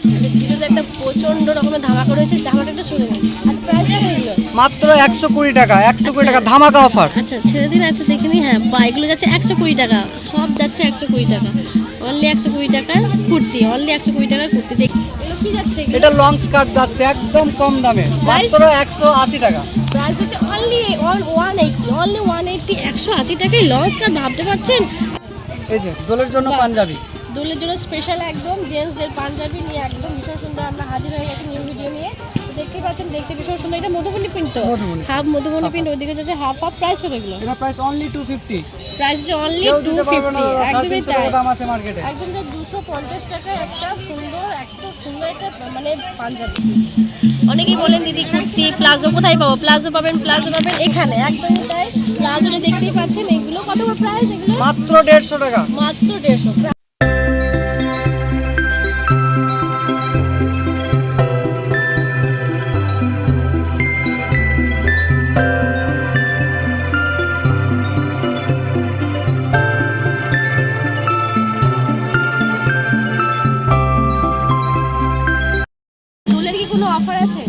ভিডিওতে একটা প্রচন্ড রকমের ধামাকা রয়েছে, ধামাকা একটু শুনে নিন। আর প্রাইস কত এগুলো? মাত্র 120 টাকা, 120 টাকা ধামাকা অফার। আচ্ছা ছেড়ে দিন, একটু দেখে নিই। হ্যাঁ বা এগুলো যাচ্ছে 120 টাকা, সব যাচ্ছে 120 টাকা, অনলি 120 টাকার কুর্তি, অনলি 120 টাকার কুর্তি। দেখ এগুলো কি যাচ্ছে? এটা লং স্কার্ট যাচ্ছে একদম কম দামে, মাত্র 180 টাকা। প্রাইস হচ্ছে অনলি 180, অনলি 180, 180 টাকায় লং স্কার্ট, ভাবতে পারছেন? এই যে দোলের জন্য পাঞ্জাবি, দোলের জন্য স্পেশাল একদম জেন্টসদের পাঞ্জাবি নিয়ে একদম ভীষণ সুন্দর আমরা হাজির হয়ে গেছি নিউ ভিডিও নিয়ে। তো দেখতে পাচ্ছেন, দেখতে ভীষণ সুন্দর। এটা মধুবনী প্রিন্ট, তো হাফ মধুবনী প্রিন্ট, ওইদিকে যাচ্ছে হাফ হাফ। প্রাইস কত এগুলো? এটা প্রাইস অনলি 250। প্রাইস হচ্ছে অনলি 250, একদমই তাই, দাম আছে মার্কেটে একদম। 250 টাকায় একটা সুন্দর, একটা সুন্দর একটা মানে পাঞ্জাবি। অনেকেই বলেন দিদি কুর্তি প্লাজো কোথায় পাবো? প্লাজো পাবেন, প্লাজো পাবেন এখানে, একদমই তাই। প্লাজোটা দেখতেই পাচ্ছেন। এগুলো কত করে প্রাইস? এগুলো মাত্র 150 টাকা, মাত্র 150। কোনো অফার আছে?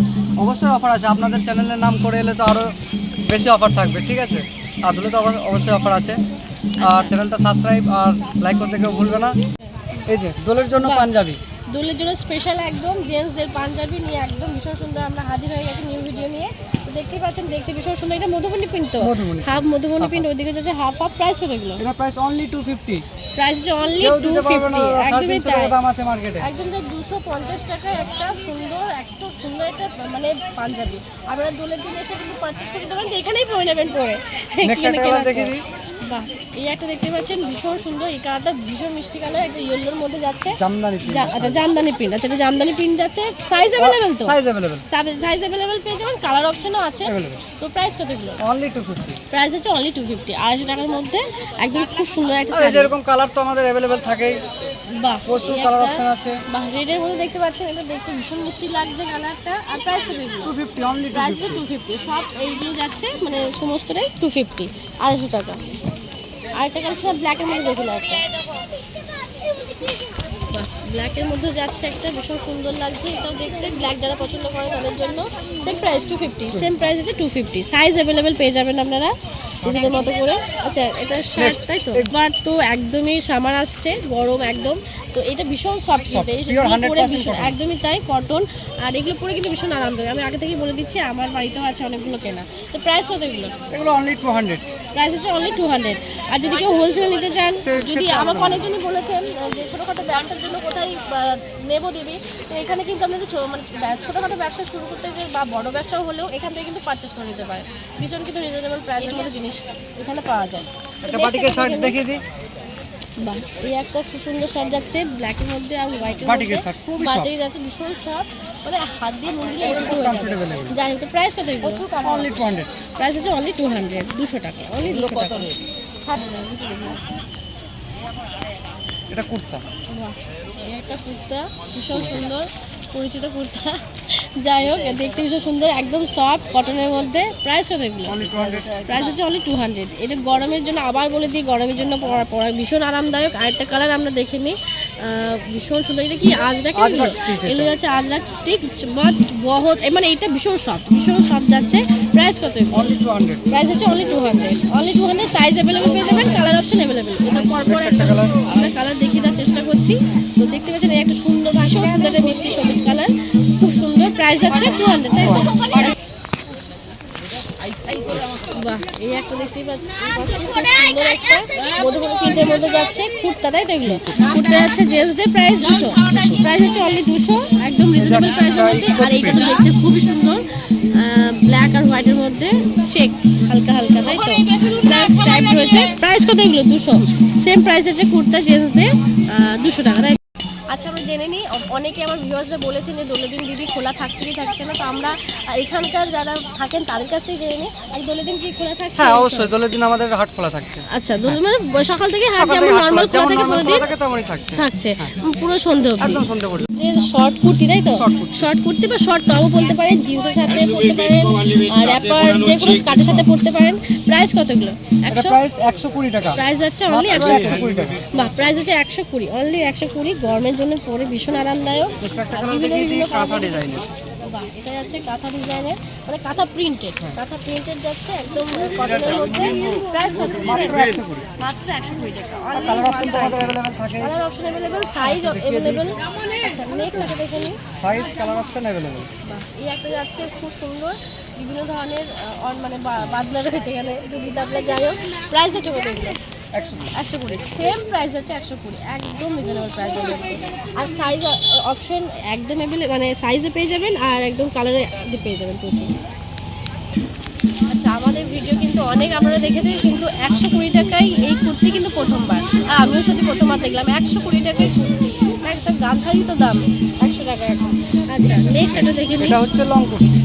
অবশ্যই অফার আছে। আপনাদের চ্যানেলের নাম করে এলে তো আরো বেশি অফার থাকবে, ঠিক আছে? আর দোলে তো অবশ্যই অফার আছে। আর চ্যানেলটা সাবস্ক্রাইব আর লাইক করতে কেউ ভুলবে না। এই যে দোলের জন্য পাঞ্জাবি, দোলের জন্য স্পেশাল একদম জেন্টসদের পাঞ্জাবি নিয়ে একদম ভীষণ সুন্দর আমরা হাজির হয়ে গেছি নিউ ভিডিও নিয়ে। তো দেখতেই পাচ্ছেন, দেখতে ভীষণ সুন্দর। এটা মধুবনী প্রিন্ট, তো হাফ মধুবনী প্রিন্ট, ওইদিকে যাচ্ছে হাফ হাফ। প্রাইস কত এগুলো? এটা প্রাইস অনলি 250। প্রাইস হচ্ছে অনলি 250, একদমই তাই, দাম আছে মার্কেটে একদম। 250 টাকায় একটা সুন্দর, একটা সুন্দর একটা মানে পাঞ্জাবি আপনারা দোলের দিন এসে কিন্তু পারচেজ করতে পারেন, এখানেই পরে নেবেন পরে। নেক্সট একটা দেখে দিই। বাহ, এই একটা দেখতে পাচ্ছেন ভীষণ সুন্দর। এই কালারটা ভীষণ মিষ্টি কালার, একটা ইয়েলোর মধ্যে যাচ্ছে জামদানি প্রিন্ট। আচ্ছা জামদানি প্রিন্ট, আচ্ছা এটা জামদানি প্রিন্ট যাচ্ছে। সাইজ अवेलेबल তো? সাইজ अवेलेबल পেয়ে যাবেন, কালার অপশনও আছে। তো প্রাইস কত এগুলো? অনলি 250। প্রাইস আছে অনলি 250, 250 টাকার মধ্যে একদম খুব সুন্দর একটা শাড়ি। এরকম কালার তো আমাদের अवेलेबल থাকেই। বাহ, প্রচুর কালার অপশন আছে। বাহ, রেডের মধ্যে দেখতে পাচ্ছেন, এটা দেখতে ভীষণ মিষ্টি লাগছে কালারটা। আর প্রাইস কত এগুলো? 250, অনলি প্রাইস 250, সব এইগুলো যাচ্ছে মানে সমস্তটাই 250, 250 টাকা। আরেকটা কালার ছিল ব্ল্যাকের মধ্যে, দেখুন একটা ব্ল্যাকের মধ্যে যাচ্ছে একটা ভীষণ সুন্দর লাগছে এটাও দেখতে। ব্ল্যাক যারা পছন্দ করে তাদের জন্য সেম প্রাইস 250, সেম প্রাইস আছে 250। সাইজ अवेलेबल পেয়ে যাবেন আপনারা নিজেদের মতো করে। আচ্ছা এটা শার্ট, তাই তো? এবার তো একদমই সামার আসছে, গরম একদম। তো এটা ভীষণ সফট, পরে ভীষণ একদমই তাই, কটন। আর এগুলো পরে কিন্তু ভীষণ আরামদায়ক, আমি আগে থেকে বলে দিচ্ছি, আমার বাড়িতেও আছে অনেকগুলো কেনা। তো প্রাইস কত এগুলো? এগুলো অনলি 200। প্রাইস আছে অনলি 200। আর যদি কেউ হোলসেল নিতে চান, যদি আমাকে অনেকজনই বলেছেন যে ছোটোখাটো ব্যবসার জন্য কোথায় নেবো দিবি, তো এখানে কিন্তু আপনাদের মানে ছোটোখাটো ব্যবসা শুরু করতে গেলে বা বড় ব্যবসাও হলেও এখান থেকে কিন্তু পারচেস করে নিতে পারেন। ভীষণ কিন্তু রিজনেবল প্রাইসের মধ্যে জিনিস এখানে পাওয়া যায়। একটা বাটিকের শার্ট দেখিয়ে দিই। বাহ, এই একটা খুব সুন্দর শার্ট যাচ্ছে ব্ল্যাকের মধ্যে আর হোয়াইটের মধ্যে, বাটিক যাচ্ছে ভীষণ সফট, মানে হাত দিয়ে মুড়ে দিলে এইটুকু হয়ে যাবে। যাই হোক, তো প্রাইস কত এগুলো? অনলি 200। প্রাইস আছে অনলি 200, 200 টাকা, অনলি 200 টাকা। এটা কুর্তা, বাহ, এই একটা কুর্তা ভীষণ সুন্দর, পরিচিত কুর্তা। যাই হোক, দেখতে ভীষণ সুন্দর, একদম সফট কটনের মধ্যে। প্রাইস কত এগুলো? অনলি 200। প্রাইস আছে অনলি 200। এটা গরমের জন্য, আবার বলে দিই, গরমের জন্য পরা ভীষণ আরামদায়ক। আরেকটা কালার আমরা দেখে নিই, ভীষণ সুন্দর। এটা কি আজরাক? এগুলো যাচ্ছে আজরাক স্টিচ, বাট বহুত মানে এটা ভীষণ সফট, ভীষণ সফট যাচ্ছে। প্রাইস কত? অনলি 200। প্রাইস আছে অনলি 200, অনলি 200। সাইজ अवेलेबल পেয়ে যাবেন, কালার অপশন अवेलेबल। এটা পরপর একটা আমরা কালার দেখিয়ে দেওয়ার চেষ্টা করছি। তো দেখতে পাচ্ছেন এই একটা সুন্দর, ভীষণ সুন্দর একটা মিষ্টি সবুজ কালার, খুব সুন্দর। প্রাইস আছে 200, তাই তো? বাহ, এই একটা দেখতেই পাচ্ছি, সুন্দর একটা মধুবনী প্রিন্টের মধ্যে যাচ্ছে কুর্তা, তাই তো? এগুলো কুর্তা যাচ্ছে জেন্টসদের, প্রাইস 200, প্রাইস হচ্ছে অনলি 200, একদম রিজনেবল প্রাইসের মধ্যে। আর এইটা তো দেখতে খুবই সুন্দর, ব্ল্যাক আর হোয়াইটের মধ্যে চেক হালকা হালকা, তাই তো? ব্ল্যাক স্ট্রাইপ রয়েছে। প্রাইস কত এগুলো? 200, সেম প্রাইস আছে কুর্তা জেন্টসদের, 200 টাকা, তাই? আচ্ছা, আমরা জেনে নিই, অনেকে আমার ভিউয়ার্সরা বলেছেন যে দোলের দিন দিদি খোলা থাকছে কি থাকছে না। তো আমরা এখানকার যারা থাকেন তাদের কাছ থেকে জেনে নিই, আর দোলের দিন কি খোলা থাকছে? হ্যাঁ অবশ্যই, দোলের দিন আমাদের হাট খোলা থাকছে। আচ্ছা, দোলের মানে সকাল থেকে হাট যেমন নরমাল খোলা থাকে প্রতিদিন তেমনই থাকছে পুরো সন্ধ্যে অবধি, একদম সন্ধ্যে পর্যন্ত। শর্ট কুর্তি, তাই তো? শর্ট কুর্তি বা শর্ট টপও বলতে পারেন, জিন্সের সাথে পরতে পারেন, আর র্যাপার যে কোনো স্কার্টের সাথে পরতে পারেন। প্রাইস কত এগুলো? এটা প্রাইস 120 টাকা। প্রাইস আছে অনলি 120 টাকা। বাহ, প্রাইস আছে 120, অনলি 120। গরমের জন্য পরে ভীষণ আরামদায়ক। আরামদায়ক। একটা আর কালার বিভিন্ন দেখিয়ে দিই বিভিন্ন কাঁথা colour ডিজাইনের। বাহ, এটা যাচ্ছে কাঁথা ডিজাইনের, মানে কাঁথা প্রিন্টেড, কাঁথা প্রিন্টেড যাচ্ছে একদম কটনের মধ্যে। প্রাইস কত? মাত্র 120 মাত্র 120 টাকা। কালার অপশন তো আমাদের অ্যাভেলেবেল থাকে, colour option available, size available. আচ্ছা নেক্সট একটা দেখে নিই। Size colour option available. বাহ, এই একটা যাচ্ছে খুব সুন্দর, বিভিন্ন ধরনের মানে বাজনা রয়েছে এখানে, ডুবি তাবলা যাই হোক। প্রাইস হচ্ছে কত এগুলো? 120। সেম প্রাইস আছে 120, একদম রিজনেবল প্রাইসের মধ্যে। আর সাইজ অপশন একদম অ্যাভেলেবল, মানে সাইজও পেয়ে যাবেন আর একদম কালারে পেয়ে যাবেন প্রচুর। আচ্ছা আমাদের ভিডিও কিন্তু অনেক আপনারা দেখেছেন, কিন্তু 120 টাকায় এই কুর্তি কিন্তু প্রথমবার, আর আমিও সত্যি প্রথমবার দেখলাম 120 টাকায় কুর্তি। একটা গামছারই তো দাম 100 টাকা এখন। আচ্ছা নেক্সট একটা দেখে নিই। এটা হচ্ছে লং কুর্তি।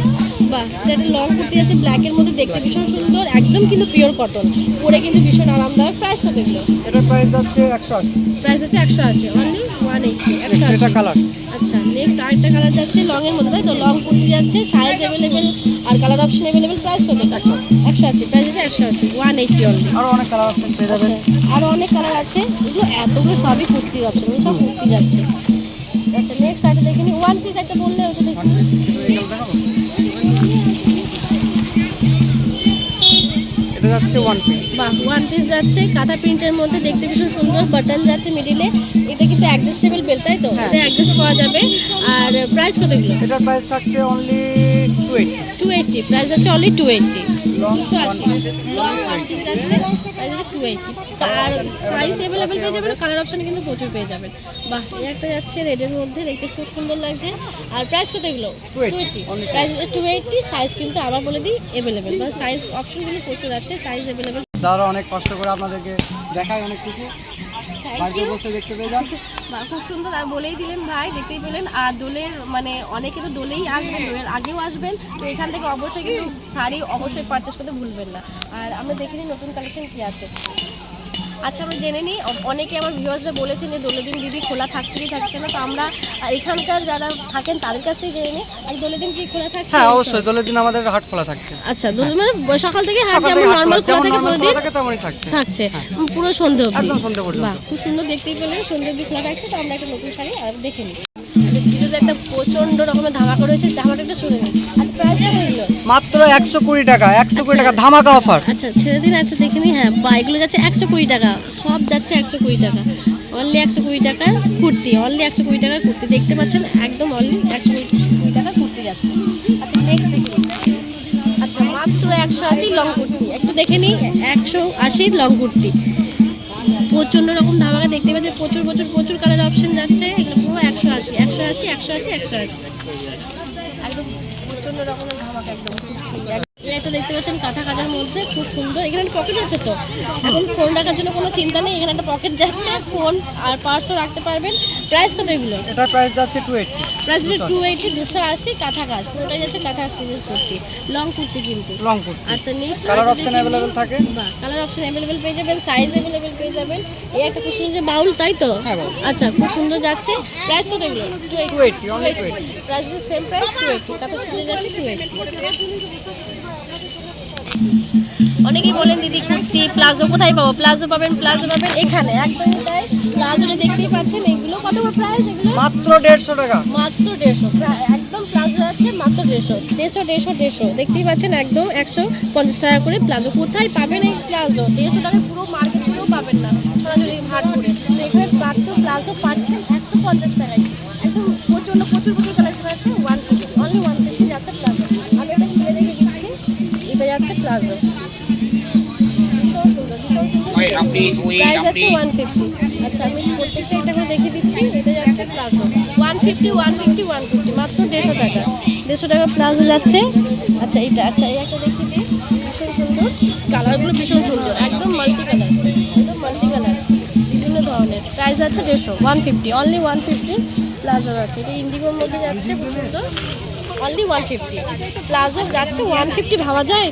বাহ, এটা একটা লং কুর্তি আছে ব্ল্যাকের মধ্যে, দেখতে ভীষণ সুন্দর, একদম কিন্তু পিওর কটন, পরে কিন্তু ভীষণ আরামদায়ক। প্রাইস কত এগুলো? এটার প্রাইস যাচ্ছে 180। প্রাইস আছে 180, অনলি 180, এটা 180। কালার। আচ্ছা নেক্সট আরেকটা কালার যাচ্ছে লং এর মধ্যে, তাই তো? লং কুর্তি যাচ্ছে, সাইজ অ্যাভেলেবেল আর কালার অপশন অ্যাভেলেবেল। প্রাইস কত? 180। প্রাইস আছে 180, 180 অনলি। আরো অনেক কালার অপশন পেয়ে যাবেন। আচ্ছা আরও অনেক কালার আছে, এগুলো এতগুলো সবই কুর্তির অপশন, এগুলো সব কুর্তি যাচ্ছে। আচ্ছা নেক্সট আরেকটা দেখে নিই। ওয়ান পিস একটা বললে ওটা দেখি। এটা যাচ্ছে ওয়ান পিস। বাহ, ওয়ান পিস যাচ্ছে কাঁথা প্রিন্টের মধ্যে, দেখতে ভীষণ সুন্দর, বাটন যাচ্ছে মিডিলে। এটা কিন্তু অ্যাডজাস্টেবল বেল্ট, তাই তো? এটা অ্যাডজাস্ট করা যাবে। আর প্রাইস কত এগুলো? এটার প্রাইস থাকছে অনলি 280। 280, প্রাইস আছে only 280। Long 280 long one piece যাচ্ছে, প্রাইস আছে 280। আর সাইজ অ্যাভেলেবেল পেয়ে যাবেন, কালার অপশন কিন্তু প্রচুর পেয়ে যাবেন। বাহ, এই একটা যাচ্ছে রেডের মধ্যে, দেখতে খুব সুন্দর লাগছে। আর প্রাইস কত এগুলো? 280 প্রাইস আছে 280। সাইজ কিন্তু আবার বলে দিই অ্যাভেলেবেল, মানে সাইজ অপশন কিন্তু প্রচুর আছে, সাইজ অ্যাভেলেবেল। দাদা অনেক কষ্ট করে আপনাদেরকে দেখায় অনেক কিছু, বাড়িতে বসে দেখতে পেয়ে যান। বা খুব সুন্দর, আর বলেই দিলেন ভাই, দেখতেই পেলেন। আর দোলের মানে অনেকে তো দোলেই আসবেন, দোলের আগেও আসবেন, তো এখান থেকে অবশ্যই কিন্তু শাড়ি অবশ্যই পারচেস করতে ভুলবেন না। আর আমরা দেখে নিই নতুন কালেকশন কী আছে। আচ্ছা আমরা জেনে নিই, অনেকে আমার ভিউয়ার্সরা বলেছেন যে দোলের দিন দিদি খোলা থাকছে কি থাকছে না, তো আমরা এখানকার যারা থাকেন তাদের কাছ থেকে জেনে নিই। আর দোলের দিন কি খোলা থাকছে? হ্যাঁ অবশ্যই, দোলের দিন আমাদের হাট খোলা থাকছে। আচ্ছা দোলের মানে সকাল থেকে হাট সকাল যেমন থেকে হাট নর্মাল খোলা, খোলা যেমন থাকে normal প্রতিদিন খোলা থাকে তেমনই থাকছে। থাকছে পুরো সন্ধ্যে অবধি, একদম সন্ধ্যে পর্যন্ত। বাহ খুব সুন্দর, দেখতেই পেলেন সন্ধ্যে অবধি খোলা থাকছে। তো আমরা একটা নতুন শাড়ি আর দেখে নিই। ভিডিওতে একটা প্রচন্ড রকমের ধামাকা রয়েছে, ধামাকাটা একটু শুনে নিই। আচ্ছা প্রাইস কত এগুলো? মাত্র 120 টাকা, 120 টাকা ধামাকা অফার। আচ্ছা ছেড়ে দিন, একটা দেখে নিই। হ্যাঁ বা এগুলো যাচ্ছে 120 টাকা, সব যাচ্ছে 120 টাকা, অনলি 120 টাকার কুর্তি, অনলি 120 টাকার কুর্তি, দেখতে পাচ্ছেন একদম অনলি 120 টাকার কুর্তি যাচ্ছে। আচ্ছা নেক্সট দেখে নিই। আচ্ছা মাত্র 180 লং কুর্তি, একটু দেখে নিই। 180 লং কুর্তি, প্রচণ্ড রকম ধামাকা, দেখতে পাচ্ছেন প্রচুর প্রচুর প্রচুর কালার অপশন যাচ্ছে। এগুলো পুরো 180 180 180 180, একদম প্রচণ্ড রকমের ধামাকা একদম। এই একটা দেখতে পাচ্ছেন কাঁথা কাজার মধ্যে, খুব সুন্দর। এখানে একটা পকেট আছে, তো এখন ফোন রাখার জন্য কোনো চিন্তা নেই, এখানে একটা পকেট যাচ্ছে, ফোন আর পার্সও রাখতে পারবেন। প্রাইস কত এগুলো? এটার প্রাইস যাচ্ছে 280। প্রাইস হচ্ছে 280, 280 কাঁথা কাজ, পুরোটাই যাচ্ছে কাঁথা স্টিচের কুর্তি, লং কুর্তি কিন্তু। লং কুর্তি, আর তো নেক্সট কালার অপশন अवेलेबल থাকে। বাহ, কালার অপশন अवेलेबल পেয়ে যাবেন, সাইজ अवेलेबल পেয়ে যাবেন। এই একটা খুব সুন্দর বাউল, তাই তো? হ্যাঁ বাউল। আচ্ছা খুব সুন্দর যাচ্ছে। প্রাইস কত এগুলো? 280 অনলি 280। প্রাইস সেম প্রাইস 280, কাঁথা স্টিচে যাচ্ছে 280। অনেকেই বলেন দিদি কুর্তি প্লাজো কোথায় পাবো? প্লাজো পাবেন, প্লাজো পাবেন এখানে, একদমই তাই। প্লাজোটা দেখতেই পাচ্ছেন, এগুলো কত প্রাইস? এগুলো মাত্র 150 টাকা, মাত্র 150, একদম প্লাজো আছে মাত্র 150 দেখতেই পাচ্ছেন, একদম 150 টাকা করে প্লাজো। কোথায় পাবেন এই প্লাজো? 150 টাকায় পুরো মার্কেট পুরো পাবেন না, সরাসরি হাট করে। তো এখানে মাত্র প্লাজো পাচ্ছেন 150 টাকায়, একদম প্রচণ্ড প্রচুর প্রচুর কালেকশন আছে। 150, অনলি 150 যাচ্ছে প্লাজো। আমি এটা খুলে রেখে দিচ্ছি, এটা যাচ্ছে প্লাজো, ভীষণ সুন্দর ভীষণ সুন্দর। প্রাইস আছে 150। আচ্ছা আমি প্রত্যেকটা একটা করে দেখে দিচ্ছি। এটা যাচ্ছে প্লাজো 150 150 150, মাত্র 150 টাকা, 150 টাকা প্লাজো যাচ্ছে। আচ্ছা এইটা, আচ্ছা এই একটা দেখে দিই, ভীষণ সুন্দর, কালারগুলো ভীষণ সুন্দর, একদম মাল্টি কালার, একদম মাল্টি কালার, বিভিন্ন ধরনের। প্রাইস আছে 150, 150, অনলি 150 প্লাজো আছে। এটা ইন্ডিগোর মধ্যে যাচ্ছে, খুব সুন্দর, অনলি 150 প্লাজো যাচ্ছে 150। ভাবা যায়?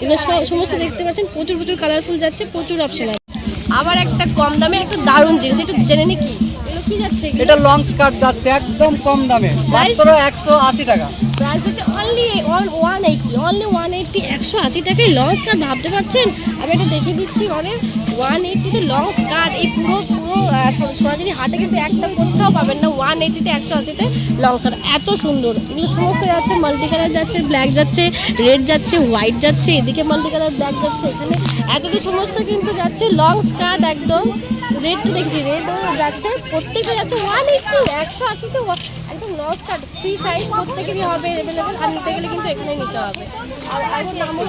এবার সমস্ত দেখতে পাচ্ছেন প্রচুর প্রচুর কালারফুল যাচ্ছে, প্রচুর অপশন আছে। আবার একটা কম দামে একটা দারুণ জিনিস, একটু জেনে নি কি এগুলো কি যাচ্ছে? এটা লং স্কার্ট যাচ্ছে একদম কম দামে, মাত্র 180 টাকা। প্রাইস হচ্ছে অনলি 180, অনলি 180, 180 টাকায় লং স্কার্ট, ভাবতে পারছেন? আমি এটা দেখে দিচ্ছি, অনেক 180 লং স্কার্ট, এই পুরো পুরো সোনাঝুরি হাটে কিন্তু একটা কোথাও পাবেন না 180-তে 180-তে লং স্কার্ট এত সুন্দর। এগুলো সমস্ত যাচ্ছে মাল্টি কালার যাচ্ছে, ব্ল্যাক যাচ্ছে, রেড যাচ্ছে, হোয়াইট যাচ্ছে, এদিকে মাল্টি কালার ব্ল্যাক যাচ্ছে, এখানে এতটা সমস্ত কিন্তু যাচ্ছে লং স্কার্ট একদম। রেডটা দেখছি, রেডও যাচ্ছে, প্রত্যেকটা যাচ্ছে 180, 180-তে একদম লং স্কার্ট ফ্রি সাইজ প্রত্যেকেরই হবে অ্যাভেলেবেল। আর নিতে গেলে কিন্তু এখানে নিতে হবে। আর এখন নাম্বার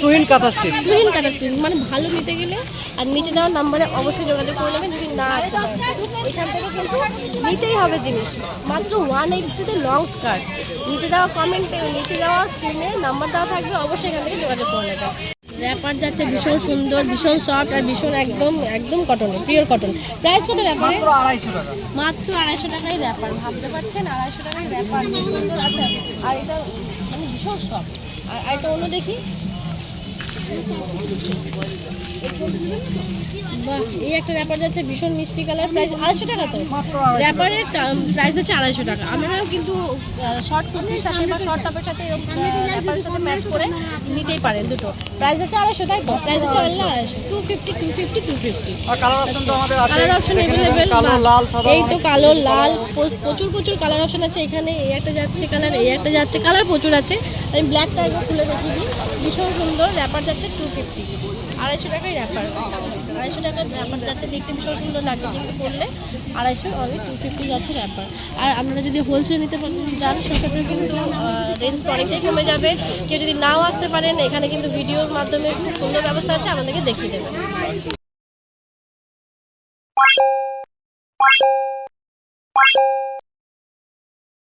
টুইন কাঁথা স্টিচ। টুইন কাটা স্টিচ মানে ভালো নিতে গেলে আর নিচে দেওয়ার নাম্বারে অবশ্যই যোগাযোগ করে নেবেন। যদি না আসতে পারেন এখান থেকে কিন্তু নিতেই হবে জিনিস। মাত্র 180-তে লং স্কার্ট। নিচে দেওয়া কমেন্টে, নিচে দেওয়া স্ক্রিনে নাম্বার দেওয়া থাকবে, অবশ্যই এখান থেকে যোগাযোগ করে নেবেন। র্যাপার যাচ্ছে ভীষণ সুন্দর, ভীষণ সফট আর ভীষণ একদম একদম কটনের, পিওর কটন। প্রাইস কত র্যাপার? মাত্র 250 টাকা। মাত্র 250 টাকায় র্যাপার, ভাবতে পারছেন 250 টাকায় র্যাপার কি সুন্দর আছে। আর এটা মানে ভীষণ সফট। আর এটা অন্য দেখি, বাহ, এই একটা র্যাপার যাচ্ছে ভীষণ মিষ্টি কালার, প্রাইস 250 টাকা। তো র্যাপারের প্রাইস হচ্ছে 250 টাকা। আমরাও কিন্তু শর্ট কুর্তির সাথে বা শর্ট টপের সাথে র্যাপারের সাথে ম্যাচ করে নিতেই পারেন দুটো। প্রাইস হচ্ছে 250, তাই তো? প্রাইস হচ্ছে অনলি 250, 250। আর কালার অপশন তো আমাদের আছে। কালার অপশন অ্যাভেলেবেল, কালো, লাল, সাদা। এই তো কালো, লাল, প্রচুর কালার অপশন আছে এখানে। এই একটা যাচ্ছে কালার, এই একটা যাচ্ছে কালার, প্রচুর আছে। আমি ব্ল্যাকটা একবার খুলে দেখিয়ে দিই, ভীষণ সুন্দর। র্যাপার যাচ্ছে 250, 250 টাকায় র্যাপার। 250 টাকার র্যাপার যাচ্ছে, দেখতে ভীষণ সুন্দর লাগবে কিন্তু পরলে। 250, অনলি 250 যাচ্ছে র্যাপার। আর আপনারা যদি হোলসেল নিতে যান সেক্ষেত্রে কিন্তু রেঞ্জ তো অনেকটাই কমে যাবে। কেউ যদি নাও আসতে পারেন, এখানে কিন্তু ভিডিওর মাধ্যমে খুব সুন্দর ব্যবস্থা আছে, আমাদেরকে দেখিয়ে দেবেন।